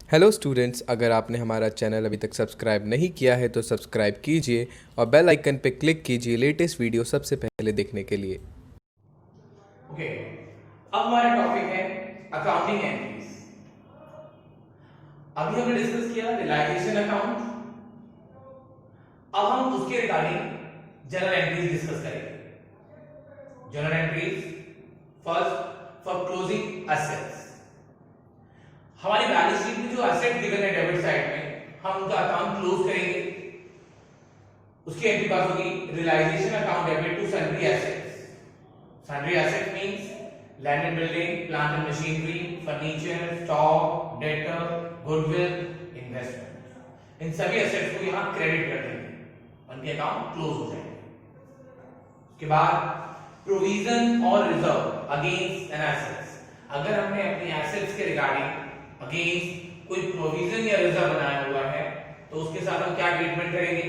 Hello students, अगर आपने हमारा चैनल अभी तक सब्सक्राइब नहीं किया है तो सब्सक्राइब कीजिए और बेल आइकन पर क्लिक कीजिए लेटेस्ट वीडियो सबसे पहले देखने के लिए। ओके, अब हमारा टॉपिक है अकाउंटिंग एंट्रीज। अभी हमने डिस्कस किया रियलाइजेशन अकाउंट। अब हम उसके रिगार्डिंग जर्नल एंट्रीज डिस्कस करेंगे। Journal entries first for closing assets. हमारी बैलेंस शीट में जो एसेट गिवन है डेबिट साइड में, हम उनका अकाउंट क्लोज करेंगे। उसकी एंट्री पास होगी realisation account debit to sundry assets. Sundry asset means land and building, plant and machinery, furniture, stock, debtor, goodwill, investment. इन सभी एसेट्स को यहां क्रेडिट कर देंगे, उनके अकाउंट क्लोज हो जाएंगे। उसके बाद प्रोविजन और रिजर्व अगेंस्ट एन एसेट्स। अगर हमने अपनी एसेट्स के रिगार्डिंग अगेंस्ट कोई प्रोविजन या रिजर्व बनाया हुआ है तो उसके साथ हम क्या ट्रीटमेंट करेंगे?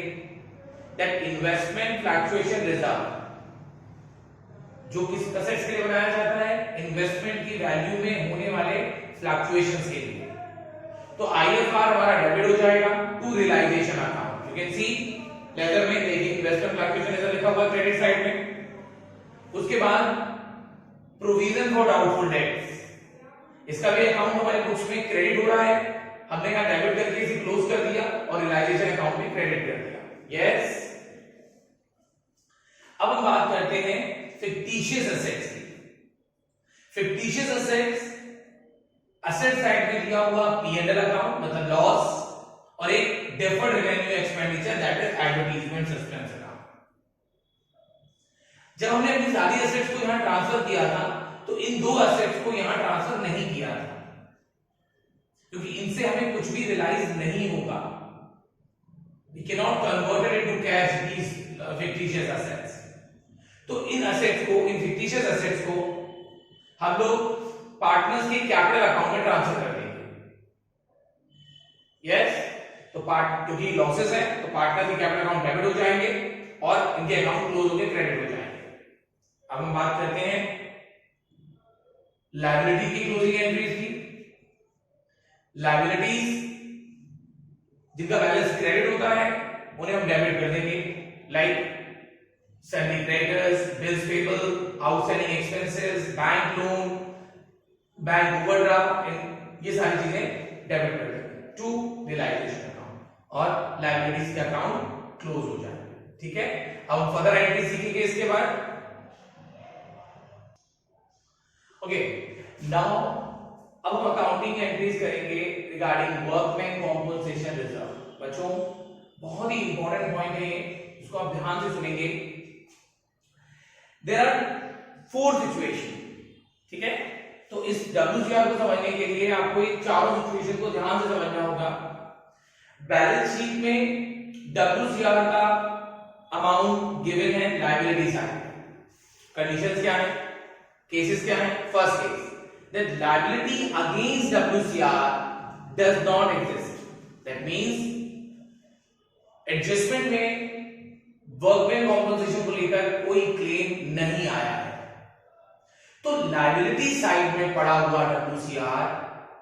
दैट इन्वेस्टमेंट फ्लक्चुएशन रिजर्व, जो किस एसेट्स के लिए बनाया जाता है? इन्वेस्टमेंट की वैल्यू में होने वाले फ्लक्चुएशंस के लिए। तो आईएफआर हमारा डेबिट हो जाएगा to realisation account. You can see letter में देखिए इन्वेस्टमेंट फ्लक्चुएशन रिजर्व लिखा हुआ है क्रेडिट साइड में। उसके बाद प्रोविजन फॉर डाउटफुल डेट्स, इसका भी अकाउंट हमारे बुक्स में क्रेडिट हो रहा है। हमने कहा डेबिट करके इसे क्लोज कर दिया और रियलाइजेशन अकाउंट में क्रेडिट कर दिया। यस, अब हम बात करते हैं फिक्टिशियस एसेट्स की। फिक्टिशियस एसेट्स एसेट साइड में दिया हुआ P&L अकाउंट मतलब लॉस, और एक deferred revenue expenditure that is advertisement suspense account. जब हमने अपनी सारी एसेट्स को यहां ट्रांसफर किया था तो इन दो एसेट्स को यहां ट्रांसफर नहीं किया था, क्योंकि इनसे हमें कुछ भी रियलाइज नहीं होगा। We can not convert it into cash these fictitious assets. तो इन एसेट्स को, इन फिक्टिशियस एसेट्स को हम लोग पार्टनर्स के कैपिटल अकाउंट में ट्रांसफर कर देंगे। यस, तो क्योंकि लॉसेस है तो पार्टनर के कैपिटल अकाउंट डेबिट हो जाएंगे और इनके अकाउंट क्लोज होकर क्रेडिट हो जाएंगे। अब हम बात करते हैं लायबिलिटी की क्लोजिंग एंट्रीज की। लायबिलिटीज जिनका बैलेंस क्रेडिट होता है उन्हें हम डेबिट कर देंगे, like sundry creditors, bills payable, outstanding expenses, bank loan, bank overdraft, ये सारी चीजें डेबिट कर देंगे टू रियलाइजेशन अकाउंट और लायबिलिटीज का अकाउंट क्लोज हो जाएगा। ठीक है, अब हम फर्दर एंट्री सीखेंगे इसके बाद। ओके, नाउ अब हम अकाउंटिंग एंट्रीज करेंगे रिगार्डिंग वर्कमैन कॉम्पनसेशन रिजर्व। बच्चों, बहुत ही इंपॉर्टेंट पॉइंट है, इसको आप ध्यान से सुनेंगे। There are 4 situation. ठीक है, तो इस WCR को समझने के लिए आपको ये चारों सिचुएशन को ध्यान से समझना होगा। बैलेंस शीट में WCR का अमाउंट गिवन है लायबिलिटी साइड। कंडीशंस क्या है, केसेस क्या है? First case that liability against WCR does not exist. That means adjustment में वर्कमैन कॉम्पनसेशन को लेकर कोई क्लेम नहीं आया है। तो लायबिलिटी साइड में पड़ा हुआ WCR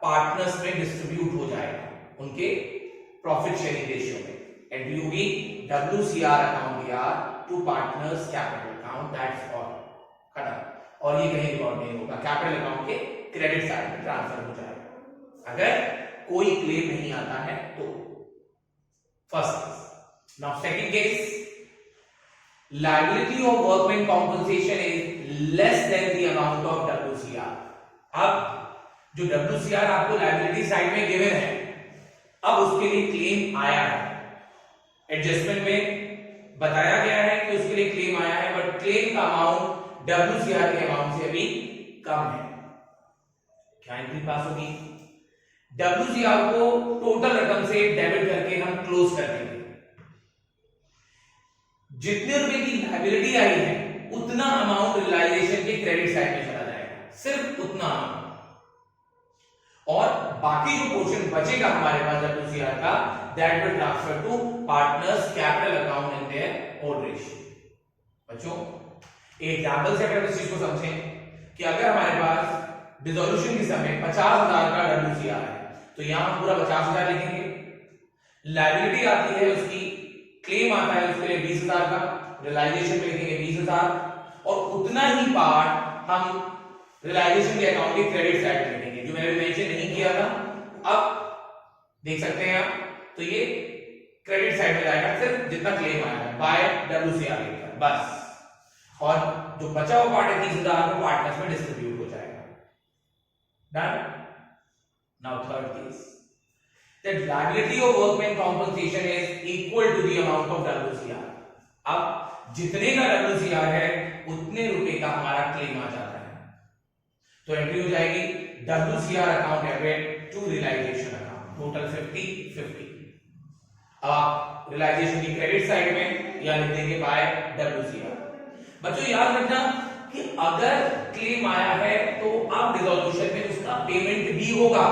पार्टनर्स में डिस्ट्रीब्यूट हो जाएगा उनके प्रॉफिट शेयरिंग रेशियो में। एंट्री होगी WCR account to partners capital account, that's all, खत्म। और ये कहीं रिकॉर्ड नहीं होगा, कैपिटल अकाउंट के क्रेडिट साइड में ट्रांसफर हो जाएगा अगर कोई क्लेम नहीं आता है तो। First case. Now second case, liability of workman compensation is less than the amount of WCR। अब जो WCR आपको लायबिलिटी साइड में गिवन है, अब उसके लिए क्लेम आया है। एडजस्टमेंट में बताया गया है कि उसके लिए क्लेम आया है, बट क्लेम का अमाउंट WCR के अमाउंट से अभी कम है। क्या एंट्री पास होगी? WCR को टोटल रकम से डेबिट करके हम क्लोज कर देंगे। जितने रुपए की लायबिलिटी आई है उतना अमाउंट रियलाइजेशन के क्रेडिट साइड में चला जाएगा, सिर्फ उतना अमाउंट। और बाकी जो पोर्शन बचेगा हमारे पास WCR का, that will transfer to partners capital account in their own ratio. बच्चों, एक एग्जांपल से अगर इस चीज को समझें कि अगर हमारे पास डिसोल्यूशन के समय 50,000 का WCR है तो यहां हम पूरा 50,000 लिखेंगे। लायबिलिटी आती है उसकी, क्लेम आता है उसके लिए 20,000 का, रियलाइजेशन में लिखेंगे 20,000 और उतना ही पार्ट हम रियलाइजेशन के अकाउंट के क्रेडिट साइड में लिखेंगे, जो मैंने मेंशन नहीं किया था। अब देख सकते हैं आप, तो ये क्रेडिट साइड में जाएगा, सिर्फ जितना क्लेम आया है बाय WCR लिखकर बस, और जो बचा हुआ पार्ट है 30,000 वो पार्टनर्स में डिस्ट्रीब्यूट हो जाएगा। Done. Now third case, that liability of workman compensation is equal to the amount of WCR। अब जितने का WCR है उतने रुपए का हमारा क्लेम आ जाता है, तो एंट्री हो जाएगी WCR account debit to realisation account, total 50/50। अब आप रियलाइजेशन की क्रेडिट साइड में या लिख देंगे बाय WCR। बच्चों याद रखना कि अगर क्लेम आया है तो अब रिजोल्यूशन में उसका पेमेंट भी होगा,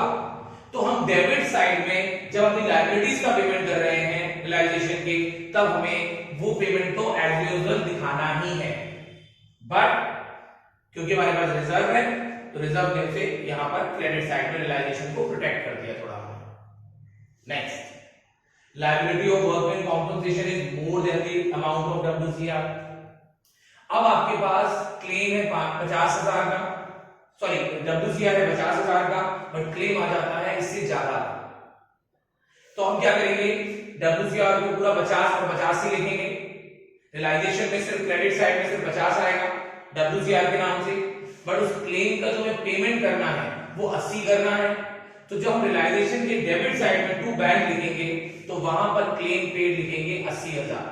तो हम डेबिट साइड में जब अपनी लायबिलिटीज का पेमेंट कर रहे हैं रियलाइजेशन के, तब हमें वो पेमेंट तो एज यूजुअल दिखाना ही है, बट क्योंकि हमारे पास रिजर्व है तो रिजर्व में से यहां पर क्रेडिट साइड में रियलाइजेशन को प्रोटेक्ट कर दिया थोड़ा। Next, liability of workman compensation is more than the amount of WCR। अब आपके पास क्लेम है 50,000 का, सॉरी WCR है 50,000 का, बट क्लेम आ जाता है इससे ज्यादा, तो हम क्या करेंगे, WCR को पूरा 50 और 50 से लिखेंगे, रियलाइजेशन में सिर्फ क्रेडिट साइड में सिर्फ 50 आएगा WCR के नाम से, बट उस क्लेम का जो हमें पेमेंट करना है वो 80 करना है, तो जब हम रियलाइजेशन के डेबिट साइड में टू बैंक लिखेंगे तो वहां पर क्लेम पेड लिखेंगे 80,000।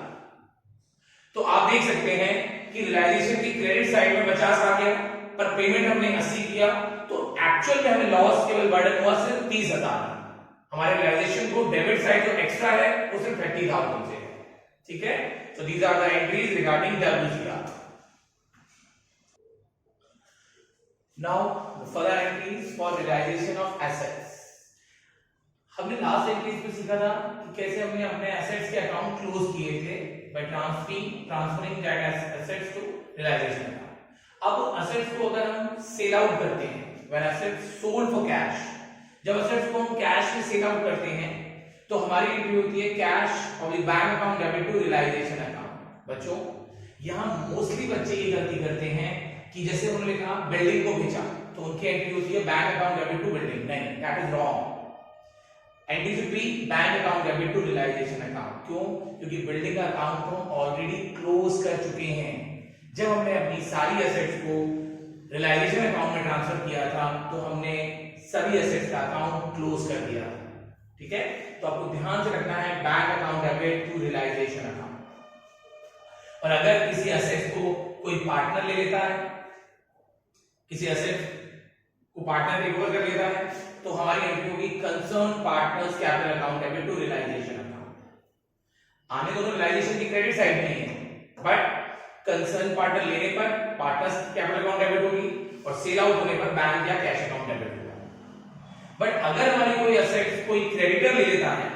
तो आप देख सकते हैं कि रियलाइजेशन की क्रेडिट साइड में 50 आ गया, पर पेमेंट हमने 80 किया, तो एक्चुअल में हमें लॉस केवल बर्डन हुआ सिर्फ 30,000। हमारे रियलाइजेशन को डेबिट साइड जो एक्स्ट्रा है वो सिर्फ 30,000 से है, ठीक है। So these are the entries regarding WCR। Now further entries for realisation of assets. हमने लास्ट एंट्रीज में सीखा था कि कैसे हमने अपने एसेट्स के अकाउंट क्लोज किए थे by transferring that assets to realisation account. अब एसेट्स को अगर हम सेल आउट करते हैं, when assets sold for cash, जब एसेट्स को हम कैश में सेल आउट करते हैं तो हमारी एंट्री होती है कैश और bank account debit to realisation account. बच्चों यहां मोस्टली बच्चे ये गलती करते हैं कि जैसे उन्होंने कहा बिल्डिंग को बेचा तो उनकी एंट्री होती है bank account debit to building, नहीं, that is wrong. Entry should be bank account debit to realisation account. क्यों? क्योंकि बिल्डिंग का अकाउंट को हम ऑलरेडी क्लोज कर चुके हैं। जब हमने अपनी सारी एसेट्स को रियलाइजेशन अकाउंट में ट्रांसफर किया था तो हमने सभी एसेट्स का अकाउंट क्लोज कर दिया, ठीक है। तो आपको ध्यान से रखना है bank account debit to realisation account. और अगर किसी एसेट्स को कोई पार्टनर ले लेता है, किसी एसेट को पार्टनर टेक ओवर कर लेता है, तो हमारी एंट्री होगी concern partners capital account debit to realisation account. आने दोनों रियलाइजेशन की क्रेडिट साइड में है, बट कंसर्न पार्टनर लेने पर पार्टनर्स कैपिटल अकाउंट डेबिट होगी और सेल आउट होने पर बैंक या कैश अकाउंट डेबिट होगा। बट अगर हमारी कोई एसेट कोई क्रेडिटर ले लेता है,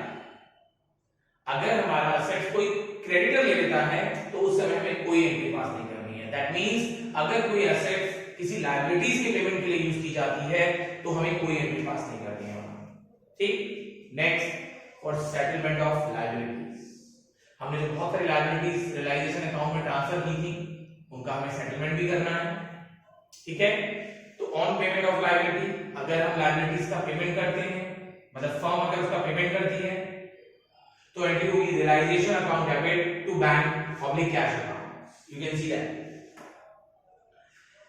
अगर हमारा एसेट कोई क्रेडिटर ले लेता है तो उस समय हमें कोई एंट्री पास नहीं करनी है। दैट मींस अगर कोई एसेट किसी लायबिलिटीज के पेमेंट के लिए यूज की जाती है तो हमें कोई एंट्री पास नहीं करनी है, ठीक। Next, for settlement of liabilities, हमने जो बहुत सारी लायबिलिटीज रियलाइजेशन अकाउंट में ट्रांसफर की थी उनका हमें सेटलमेंट भी करना है, ठीक है। तो ऑन पेमेंट ऑफ लायबिलिटी, अगर हम लायबिलिटीज का पेमेंट करते हैं, मतलब फर्म अगर उसका पेमेंट करती है तो एंट्री होगी realisation account debit to bank oblique cash account. You can see that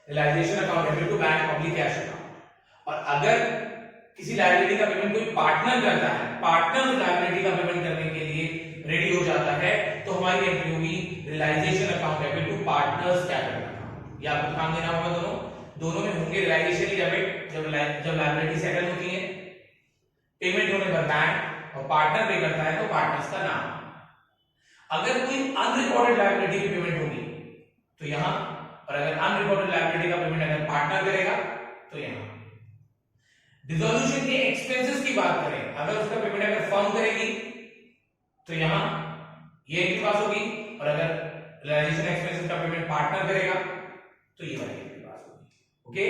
realisation account debit to bank oblique cash account. और अगर किसी लायबिलिटी का पेमेंट कोई पार्टनर करता है, पार्टनर उस लायबिलिटी का पेमेंट करने के लिए रेडी हो जाता है, तो हमारी एंट्री होगी realisation account debit to partners capital account. या आपको ध्यान देना होगा दोनों में होंगे रियलाइजेशन डेबिट जब लायबिलिटी सेटल होती है, पेमेंट होने पर बैंक और पार्टनर पे करता है तो पार्टनर्स का नाम। अगर कोई अनरिकॉर्डेड लायबिलिटी की पेमेंट होगी तो यहां, और अगर अनरिकॉर्डेड लायबिलिटी का पेमेंट अगर पार्टनर करेगा तो यहां। डिसोल्यूशन के एक्सपेंसेस की बात करें, अगर उसका पेमेंट अगर फर्म करेगी तो यहां ये एंट्री पास होगी, और अगर रियलाइजेशन एक्सपेंसेस का पेमेंट पार्टनर करेगा तो ये वाली एंट्री पास होगी, ओके।